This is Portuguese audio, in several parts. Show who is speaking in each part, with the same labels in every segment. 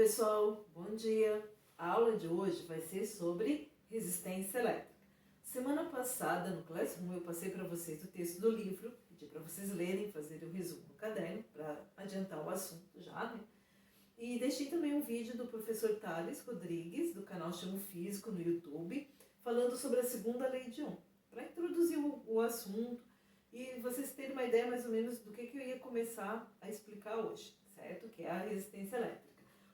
Speaker 1: pessoal, bom dia! A aula de hoje vai ser sobre resistência elétrica. Semana passada no Classroom eu passei para vocês o texto do livro, pedi para vocês lerem, fazerem o resumo no caderno para adiantar o assunto já, né? E deixei também um vídeo do professor Thales Rodrigues, do canal Chamo Físico no YouTube, falando sobre a segunda lei de Ohm, para introduzir o assunto e vocês terem uma ideia mais ou menos do que eu ia começar a explicar hoje, certo? Que é a resistência elétrica.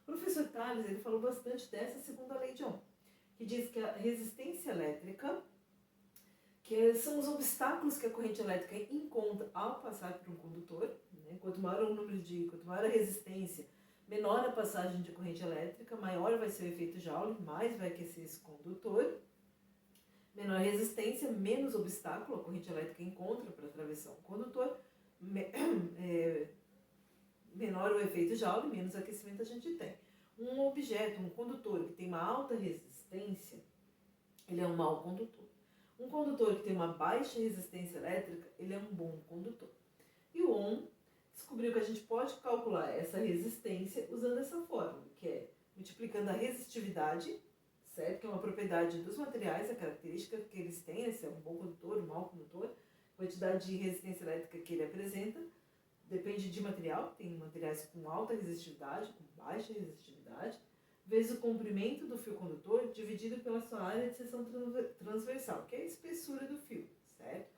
Speaker 1: O professor Thales, ele falou bastante dessa segunda lei de Ohm, que diz que a resistência elétrica, que são os obstáculos que a corrente elétrica encontra ao passar por um condutor, né? Quanto maior a resistência, menor a passagem de corrente elétrica, maior vai ser o efeito Joule, mais vai aquecer esse condutor. Menor resistência, menos obstáculo a corrente elétrica encontra para atravessar um condutor. Menor o efeito Joule, menos aquecimento a gente tem. Um objeto, um condutor que tem uma alta resistência, ele é um mau condutor. Um condutor que tem uma baixa resistência elétrica, ele é um bom condutor. E o Ohm descobriu que a gente pode calcular essa resistência usando essa fórmula, que é multiplicando a resistividade, certo? Que é uma propriedade dos materiais, a característica que eles têm, se é um bom condutor, um mau condutor, quantidade de resistência elétrica que ele apresenta, depende de material, tem materiais com alta resistividade, com baixa resistividade, vezes o comprimento do fio condutor dividido pela sua área de seção transversal, que é a espessura do fio, certo?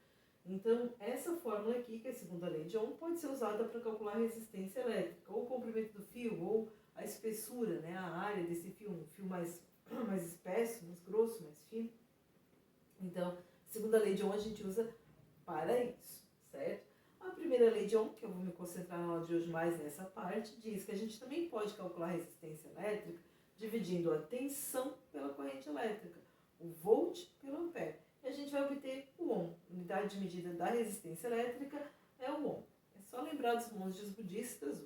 Speaker 1: Então, essa fórmula aqui, que é a segunda lei de Ohm, pode ser usada para calcular a resistência elétrica, ou o comprimento do fio, ou a espessura, né, a área desse fio, um fio mais espesso, mais grosso, mais fino. Então, a segunda lei de Ohm a gente usa para isso, certo? A primeira lei de Ohm, que eu vou me concentrar na aula de hoje mais nessa parte, diz que a gente também pode calcular a resistência elétrica dividindo a tensão pela corrente elétrica, o volt pelo ampere. E a gente vai obter o Ohm. Unidade de medida da resistência elétrica é o Ohm. É só lembrar dos monges budistas,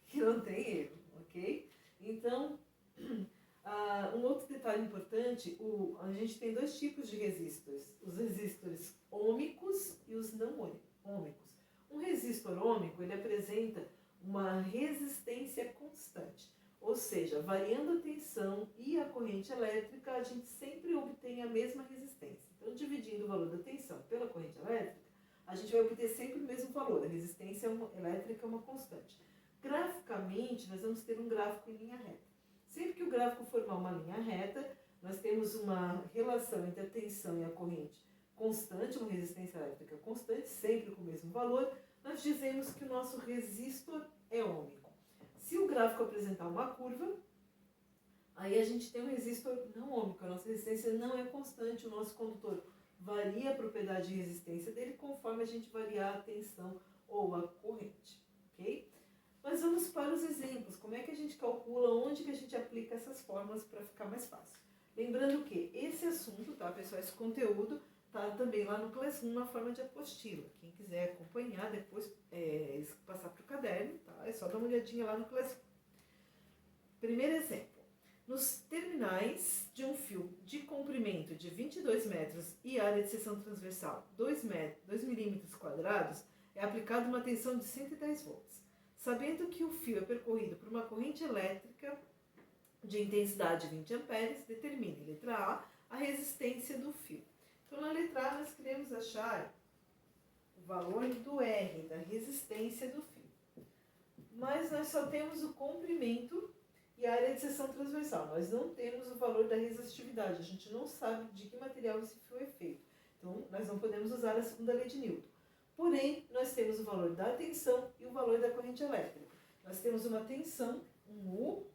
Speaker 1: que não tem erro, ok? Então, um outro detalhe importante, a gente tem dois tipos de resistores, os resistores ômicos e os não ômicos. Um resistor ômico, ele apresenta uma resistência constante, ou seja, variando a tensão e a corrente elétrica, a gente sempre obtém a mesma resistência. Então, dividindo o valor da tensão pela corrente elétrica, a gente vai obter sempre o mesmo valor, a resistência elétrica é uma constante. Graficamente, nós vamos ter um gráfico em linha reta. Sempre que o gráfico formar uma linha reta, nós temos uma relação entre a tensão e a corrente constante, uma resistência elétrica constante, sempre com o mesmo valor, nós dizemos que o nosso resistor é ômico. Se o gráfico apresentar uma curva, aí a gente tem um resistor não ômico, a nossa resistência não é constante, o nosso condutor varia a propriedade de resistência dele conforme a gente variar a tensão ou a corrente, ok? Mas vamos para os exemplos. Como é que a gente calcula, onde que a gente aplica essas fórmulas para ficar mais fácil? Lembrando que esse assunto, tá, pessoal, esse conteúdo tá também lá no Classroom na forma de apostila. Quem quiser acompanhar, depois passar para o caderno, tá? É só dar uma olhadinha lá no Classroom. Primeiro exemplo. Nos terminais de um fio de comprimento de 22 metros e área de seção transversal 2 milímetros quadrados, é aplicada uma tensão de 110 volts. Sabendo que o fio é percorrido por uma corrente elétrica de intensidade 20 amperes, determine, letra A resistência do fio. Então, na letra A, nós queremos achar o valor do R, da resistência do fio. Mas nós só temos o comprimento e a área de seção transversal. Nós não temos o valor da resistividade. A gente não sabe de que material esse fio é feito. Então, nós não podemos usar a segunda lei de Newton. Porém, nós temos o valor da tensão e o valor da corrente elétrica. Nós temos uma tensão, um U,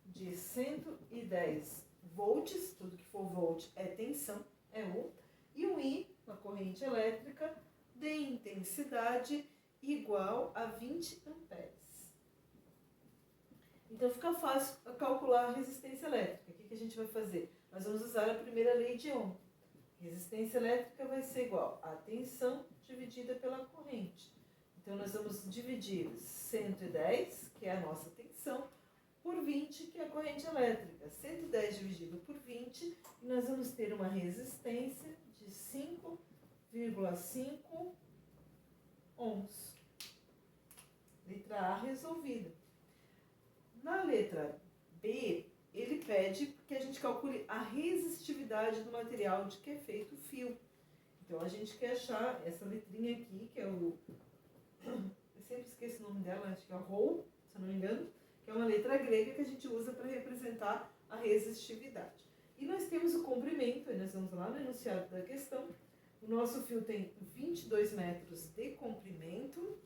Speaker 1: de 110 volts, tudo que for volt é tensão, é U, e um I, uma corrente elétrica, de intensidade igual a 20 amperes. Então, fica fácil calcular a resistência elétrica. O que a gente vai fazer? Nós vamos usar a primeira lei de Ohm. Resistência elétrica vai ser igual a tensão dividida pela corrente. Então, nós vamos dividir 110, que é a nossa tensão, por 20, que é a corrente elétrica. 110 dividido por 20, e nós vamos ter uma resistência de 5,5 ohms. Letra A resolvida. B, ele pede que a gente calcule a resistividade do material de que é feito o fio. Então, a gente quer achar essa letrinha aqui, que é o... Eu sempre esqueço o nome dela, acho que é o Rho, se eu não me engano, que é uma letra grega que a gente usa para representar a resistividade. E nós temos o comprimento, aí nós vamos lá no enunciado da questão. O nosso fio tem 22 metros de comprimento.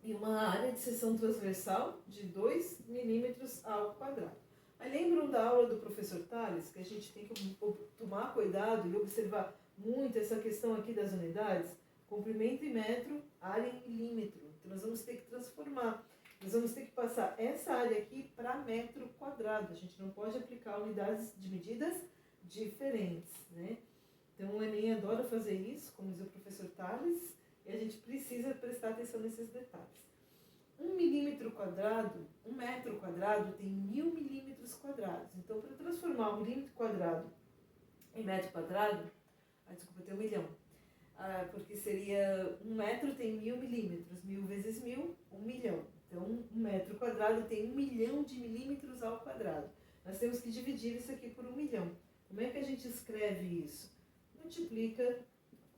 Speaker 1: E uma área de seção transversal de 2 milímetros ao quadrado. Aí lembram da aula do professor Tales, que a gente tem que tomar cuidado e observar muito essa questão aqui das unidades? Comprimento em metro, área em milímetro. Então nós vamos ter que transformar. Nós vamos ter que passar essa área aqui para metro quadrado. A gente não pode aplicar unidades de medidas diferentes, né? Então o Enem adora fazer isso, como diz o professor Tales, e a gente precisa prestar atenção nesses detalhes. 1 milímetro quadrado, 1 metro quadrado tem 1000 milímetros quadrados. Então, para transformar 1 milímetro quadrado em metro quadrado, desculpa, tem 1 milhão. Porque seria, 1 metro tem 1000 milímetros, 1000 vezes 1000, 1 milhão. Então, 1 metro quadrado tem 1 milhão de milímetros ao quadrado. Nós temos que dividir isso aqui por 1 milhão. Como é que a gente escreve isso? Multiplica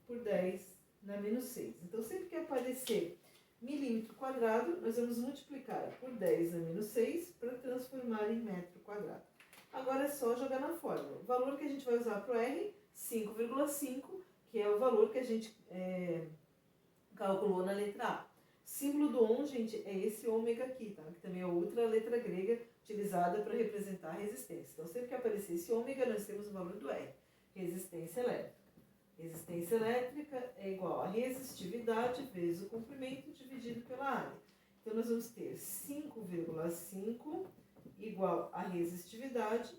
Speaker 1: por 10 na menos 6. Então, sempre que aparecer milímetro quadrado, nós vamos multiplicar por 10 na menos 6 para transformar em metro quadrado. Agora é só jogar na fórmula. O valor que a gente vai usar para o R, 5,5, que é o valor que a gente calculou na letra A. O símbolo do ON, gente, é esse ômega aqui, tá? Que também é outra letra grega utilizada para representar a resistência. Então, sempre que aparecer esse ômega, nós temos o valor do R, resistência elétrica. Resistência elétrica é igual a resistividade vezes o comprimento dividido pela área. Então, nós vamos ter 5,5 igual a resistividade,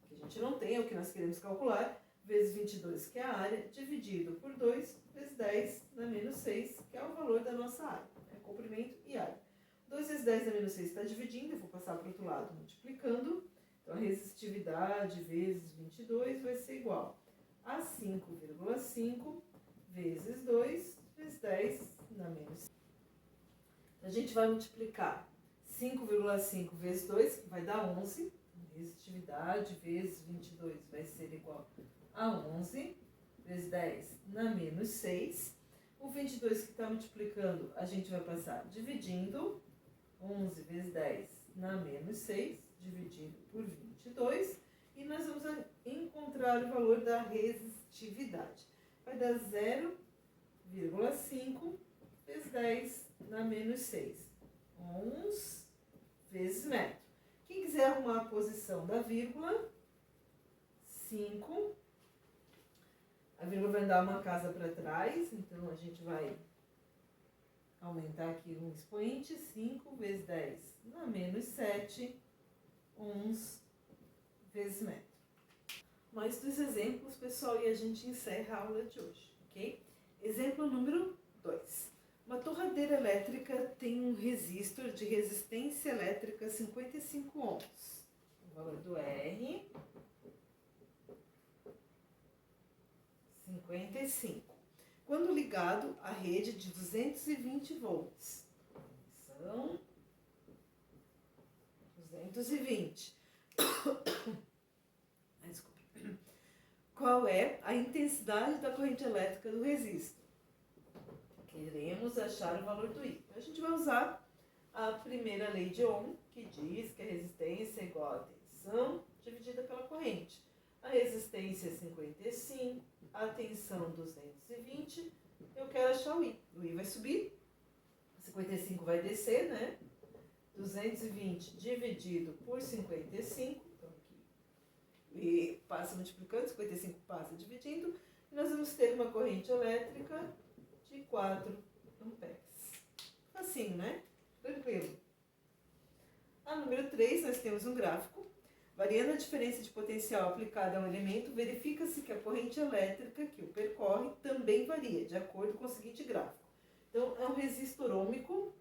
Speaker 1: que a gente não tem, é o que nós queremos calcular, vezes 22, que é a área, dividido por 2, vezes 10 na menos 6, que é o valor da nossa área, né? Comprimento e área. 2 vezes 10 na menos 6 está dividindo, eu vou passar para o outro lado multiplicando. Então, a resistividade vezes 22 vai ser igual a 5,5 vezes 2 vezes 10 na menos 6. A gente vai multiplicar 5,5 vezes 2, que vai dar 11. Resistividade vezes 22 vai ser igual a 11 vezes 10 na menos 6. O 22 que está multiplicando, a gente vai passar dividindo. 11 vezes 10 na menos 6, dividido por 22. E nós vamos encontrar o valor da resistividade. Vai dar 0,5 vezes 10 na menos 6. 11 vezes metro. Quem quiser arrumar a posição da vírgula, 5. A vírgula vai dar uma casa para trás, então a gente vai aumentar aqui um expoente. 5 vezes 10 na menos 7, 11 vezes metro. Mais 2 exemplos, pessoal, e a gente encerra a aula de hoje, ok? Exemplo número 2. Uma torradeira elétrica tem um resistor de resistência elétrica 55 ohms. O valor do R, 55. Quando ligado à rede de 220 volts. São 220. Desculpa. Qual é a intensidade da corrente elétrica do resistor? Queremos achar o valor do I. A gente vai usar a primeira lei de Ohm, que diz que a resistência é igual a tensão dividida pela corrente. A resistência é 55, a tensão 220. Eu quero achar o I. O I vai subir, 55 vai descer, né? 220 dividido por 55, então aqui, e passa multiplicando, 55 passa dividindo, e nós vamos ter uma corrente elétrica de 4 amperes. Assim, né? Tranquilo. A número 3, nós temos um gráfico. Variando a diferença de potencial aplicada a um elemento, verifica-se que a corrente elétrica que o percorre também varia, de acordo com o seguinte gráfico. Então, é um resistor ôhmico,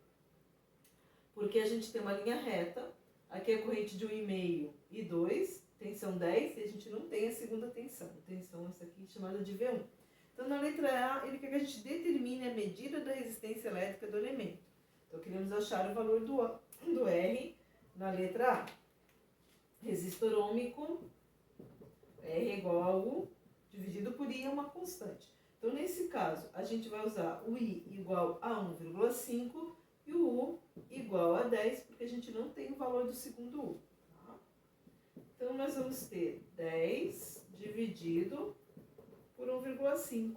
Speaker 1: porque a gente tem uma linha reta, aqui é a corrente de 1,5 e 2, tensão 10, e a gente não tem a segunda tensão. Tensão essa aqui chamada de V1. Então, na letra A, ele quer que a gente determine a medida da resistência elétrica do elemento. Então, Então, queremos achar o valor do R na letra A. Resistor ôhmico, R é igual a U, dividido por I é uma constante. Então, nesse caso, a gente vai usar o I igual a 1,5 e o U igual a 10, porque a gente não tem o valor do segundo U. Tá? Então, nós vamos ter 10 dividido por 1,5.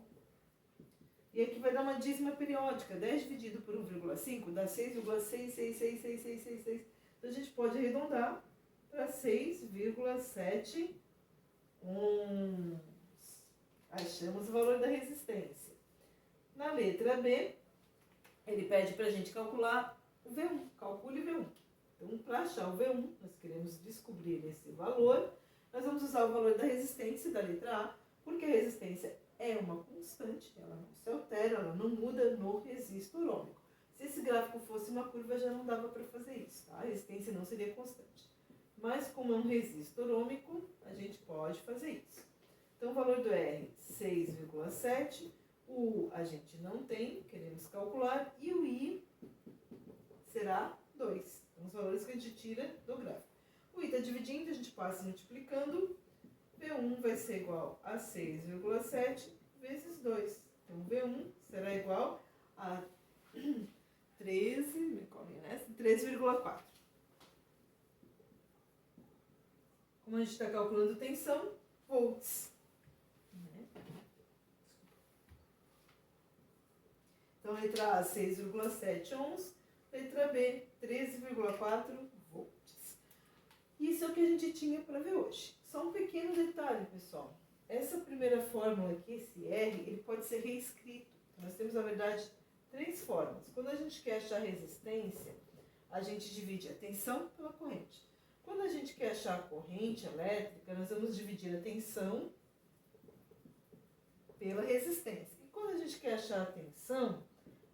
Speaker 1: E aqui vai dar uma dízima periódica. 10 dividido por 1,5 dá 6,6666666. Então, a gente pode arredondar para 6,7 ohms. Achamos o valor da resistência. Na letra B, ele pede para a gente calcular o V1. Calcule o V1. Então, para achar o V1, nós queremos descobrir esse valor. Nós vamos usar o valor da resistência da letra A, porque a resistência é uma constante, ela não se altera, ela não muda no resistor ôhmico. Se esse gráfico fosse uma curva, já não dava para fazer isso, tá? A resistência não seria constante. Mas como é um resistor ôhmico, a gente pode fazer isso. Então, o valor do R, 6,7. O U a gente não tem, queremos calcular. E o I será 2. Então, os valores que a gente tira do gráfico. O I está dividindo, a gente passa multiplicando. V1 vai ser igual a 6,7 vezes 2. Então, V1 será igual a 13,4. Como a gente está calculando tensão, volts. Então, letra A, 6,7 ohms. Letra B, 13,4 volts. Isso é o que a gente tinha para ver hoje. Só um pequeno detalhe, pessoal. Essa primeira fórmula aqui, esse R, ele pode ser reescrito. Nós temos, na verdade, 3 fórmulas. Quando a gente quer achar resistência, a gente divide a tensão pela corrente. Quando a gente quer achar a corrente elétrica, nós vamos dividir a tensão pela resistência. E quando a gente quer achar a tensão,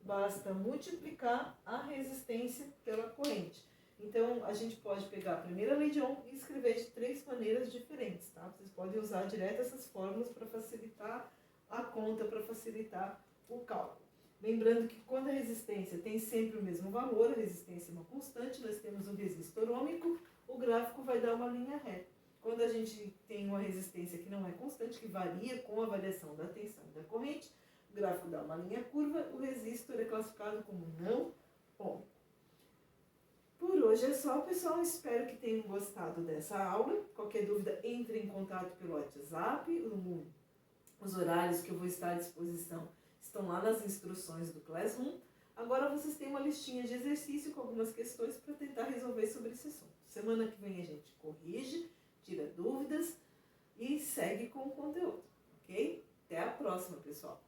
Speaker 1: basta multiplicar a resistência pela corrente. Então, a gente pode pegar a primeira lei de Ohm e escrever de 3 maneiras diferentes, tá? Vocês podem usar direto essas fórmulas para facilitar a conta, para facilitar o cálculo. Lembrando que quando a resistência tem sempre o mesmo valor, a resistência é uma constante, nós temos um resistor ôhmico, o gráfico vai dar uma linha reta. Quando a gente tem uma resistência que não é constante, que varia com a variação da tensão e da corrente, o gráfico dá uma linha curva, o resistor é classificado como não ôhmico. Por hoje é só, pessoal. Espero que tenham gostado dessa aula. Qualquer dúvida, entre em contato pelo WhatsApp. Os horários que eu vou estar à disposição estão lá nas instruções do Classroom. Agora vocês têm uma listinha de exercício com algumas questões para tentar resolver sobre esse assunto. Semana que vem a gente corrige, tira dúvidas e segue com o conteúdo, ok? Até a próxima, pessoal!